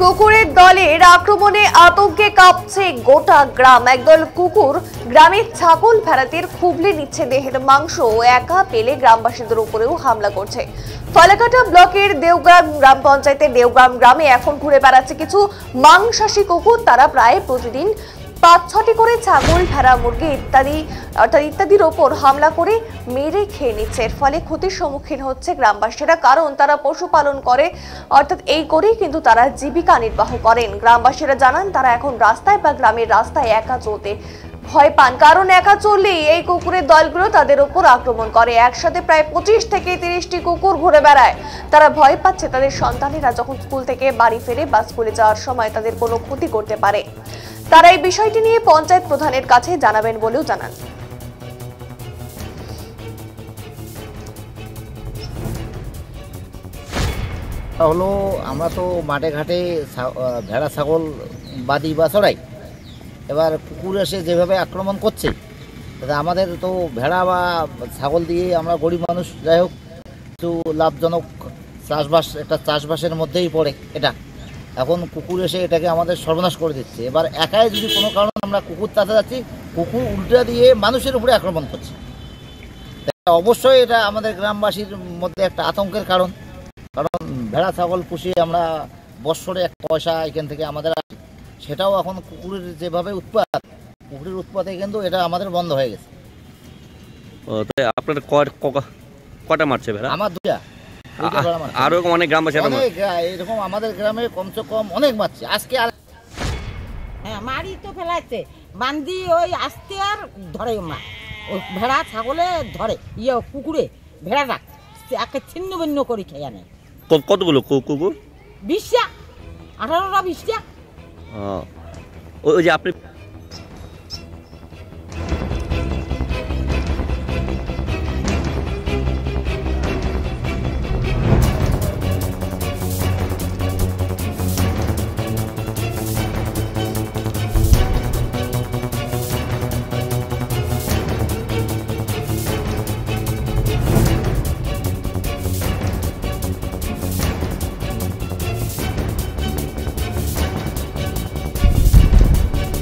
কুকুরের দলের আক্রমণে আতঙ্কে কাঁপছে গোটা গ্রাম। একদল কুকুর গ্রামের ছাগল ভেড়াদের খুবলে নিচ্ছে দেহের মাংস। একা পেলে গ্রামবাসীদের উপরেও হামলা করছে। ফালাকাটা ব্লকের দেওগ্রাম গ্রাম পঞ্চায়েতের দেওগ্রাম গ্রামে এখন ঘুরে বেড়াচ্ছে কিছু মাংসাশী কুকুর। তারা প্রায় প্রতিদিন ৫-৬টি করে ছাগল, ভেড়া, মুরগি ইত্যাদির ওপর হামলা করে মেরে খেয়ে নিচ্ছে। এর ফলে ক্ষতির সম্মুখীন হচ্ছে গ্রামবাসীরা, কারণ তারা পশুপালন করে, অর্থাৎ এই করেই কিন্তু তারা জীবিকা নির্বাহ করেন। গ্রামবাসীরা জানান তারা এখন রাস্তায় বা গ্রামের রাস্তায় একা চলতে ভয় পান, কারণ একা চললেই এই কুকুরের দলগুলো তাদের উপর আক্রমণ করে। একসাথে প্রায় ২৫ থেকে ৩০টি কুকুর ঘুরে বেড়ায়। তারা ভয় পাচ্ছে তাদের সন্তানেরা যখন স্কুল থেকে বাড়ি ফেরে বা স্কুলে যাওয়ার সময় তাদের কোনো ক্ষতি করতে পারে। তারা এই বিষয়টি নিয়ে পঞ্চায়েত প্রধানের কাছে জানাবেন বলেও জানান। হলো আমরা তো মাঠে ঘাটে ভেড়া ছাগল বাদি বা চড়াই, এবার কুকুর এসে যেভাবে আক্রমণ করছে আমাদের তো ভেড়া বা ছাগল দিয়ে আমরা গরিব মানুষ, যাই হোক কিছু লাভজনক চাষবাস, একটা চাষবাসের মধ্যেই পড়ে এটা। এখন কুকুর এসে এটাকে আমাদের সর্বনাশ করে দিচ্ছে। এবার একাই যদি কোনো কারণে আমরা কুকুর চাষে যাচ্ছি, কুকুর উল্টা দিয়ে মানুষের উপরে আক্রমণ করছে। অবশ্যই এটা আমাদের গ্রামবাসীর মধ্যে একটা আতঙ্কের কারণ, কারণ ভেড়া ছাগল পুষিয়ে আমরা বৎসরে এক পয়সা এখান থেকে আমাদের আসে, সেটাও এখন কুকুরের যেভাবে উৎপাত, কুকুরের উৎপাতে কিন্তু এটা আমাদের বন্ধ হয়ে গেছে। আপনার কটা মারছে ভেড়া? আমার দুটা। আরো অনেক গ্রামবাসী এরকম আমাদের গ্রামে কমসে কম অনেক মারছে। আজকে হ্যাঁ মারি তো ফেলাচ্ছে, বান্দি ওই আসতে আর ধরে মা ওই ভেড়া ছাগলে ধরে কুকুরে ভেড়াটা একে ছিন্ন ভিন্ন করে খেয়ে আনে। কতগুলো কুকুর? 20টা, 18টা 20টা। ওই যে আপনি